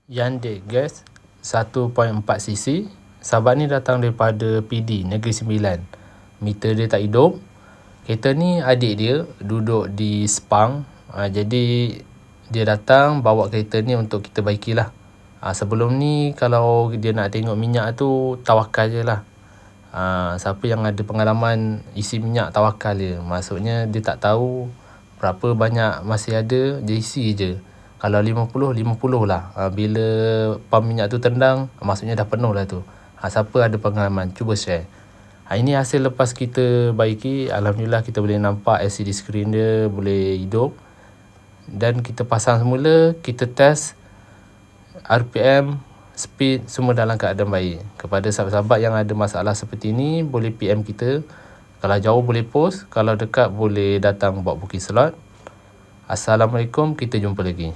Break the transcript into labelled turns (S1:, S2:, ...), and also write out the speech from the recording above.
S1: Hyundai Gas 1.4cc. Sahabat ni datang daripada PD Negeri Sembilan. Meter dia tak hidup. Kereta ni adik dia duduk di Sepang. Jadi dia datang bawa kereta ni untuk kita baikilah. Sebelum ni kalau dia nak tengok minyak tu tawakal je lah. Siapa yang ada pengalaman isi minyak tawakal je. Maksudnya dia tak tahu berapa banyak masih ada, dia isi je. Kalau 50 lah. Bila pam minyak tu tendang, maksudnya dah penuh lah tu. Siapa ada pengalaman, cuba share. Ini hasil lepas kita baiki. Alhamdulillah kita boleh nampak LCD screen dia boleh hidup. Dan kita pasang semula, kita test RPM, speed, semua dalam keadaan baik. Kepada sahabat-sahabat yang ada masalah seperti ni, boleh PM kita. Kalau jauh boleh post, kalau dekat boleh datang buat booking slot. Assalamualaikum, kita jumpa lagi.